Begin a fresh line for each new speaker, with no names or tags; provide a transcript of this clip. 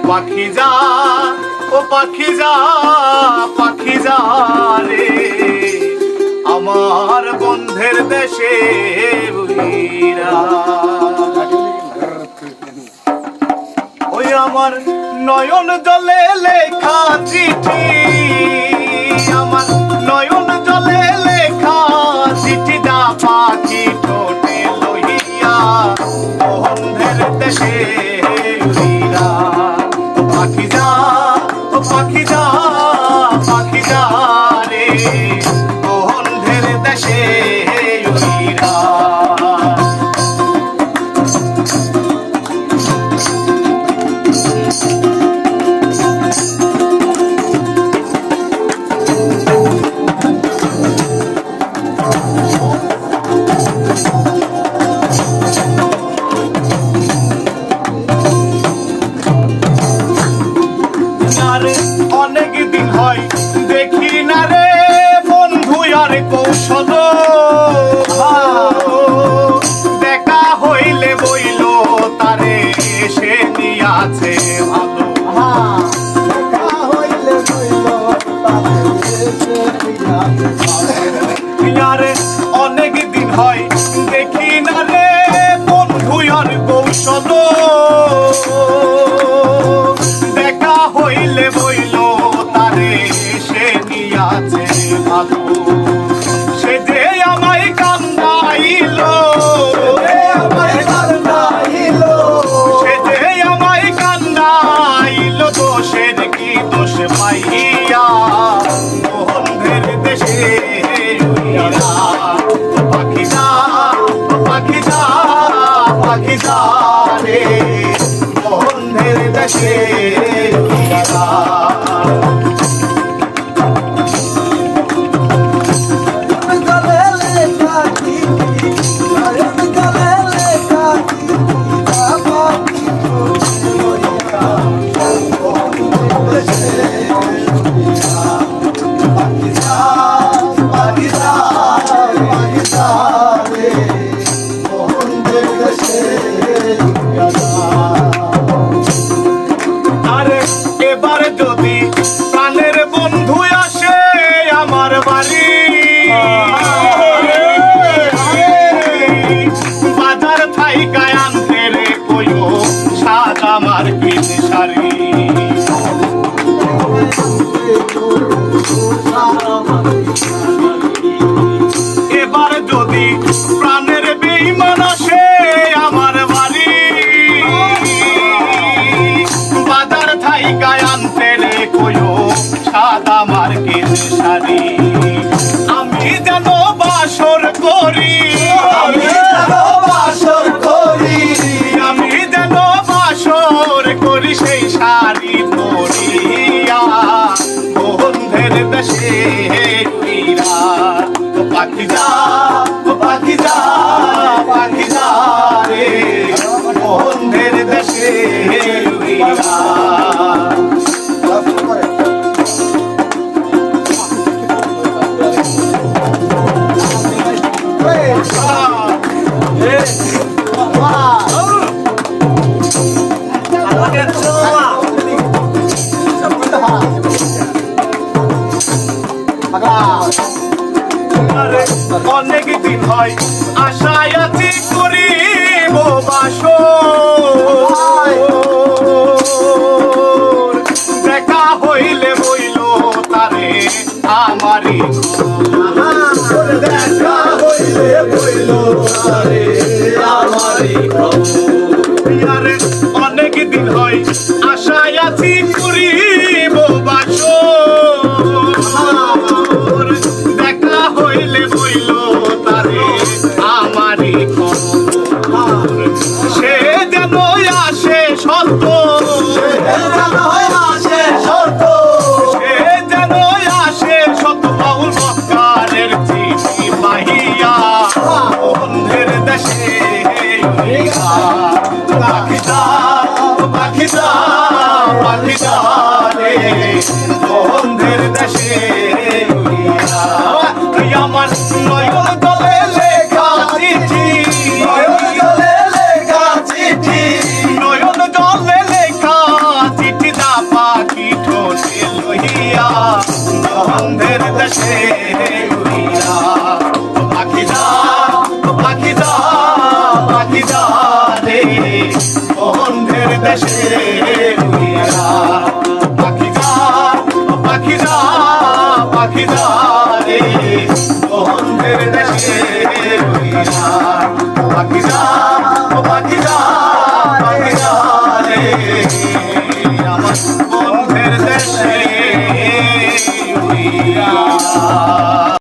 পাখি যা ও পাখি যা পাখি যা রে আমার বন্ধের দেশে উইরা। ওই আমার নয়ন জলে লেখা চিঠি, আমার নয়ন জলে লেখা চিঠি যা পাখি ঠোঁটে লইয়া বন্ধের দেশে উইরা। পাখি যা পাখি যা পাখি যা রে বন্ধের দেশে উইরা। অনেক দিন হয় দেখি না রে বন্ধু আর কৌশল, দেখা হইলে বইল তারে সে নিয়াছে ভালো। আরে অনেক দিন হয় দেখি না রে বন্ধু আর কৌশল, দেখা হইলে বইল তারে সে নিয়াছে ভালো। সে যে আমায় কান্দাইল, সে যে আমায় কান্দাইল দোষের কি দোষ পাইয়া বন্ধের দেশে উইরা। পাখি যা পাখি যা পাখি যা রে বন্ধের দেশে উইরা। আরে এবার যদি প্রাণের বন্ধু আসে আমার বাড়ি, বাজার থাইকায় আনতে রে কইও সাদা মার্কিন শাড়ি। এবার যদি প্রাণের বেঈমান আসে আমার বাড়ি, বাজার থাইকায় আনতে রে কইও সাদা মার্কিন শাড়ি। আমি যেন বাসর করি, আমি যেন বাসর করি, আমি যেন বাসর করি সেই শাড়ি পরিয়া বন্ধের দেশে উইরা। পাখি যা পাখি যা পাখি যা রে বন্ধের দেশে উইরা। অনেক দিন হয় আশায় আছি করিব বাসর, দেখা হইলে বইল তারে আমারই দেখা হইলে বইল তারে আমারই আরে অনেক দিন হয় আশায় আছি করিব বাসর, দেখা হইলে বইল তারে আমারই সে যেন আসে সত্য, সে যেন আসে সত্য বাউল মক্কারের চিঠি পাহিয়া বন্ধের দেশে উইরা। পাখি যা পাখি যা পাখি যা রে বন্ধের দেশে উইরা। আমার নয়ন জলে লেখা চিঠি, নয়ন জলে লেখা চিঠি, নয়ন জলে লেখা চিঠি পাখিদারে বন্ধের দেশে রইলাম পাখিদার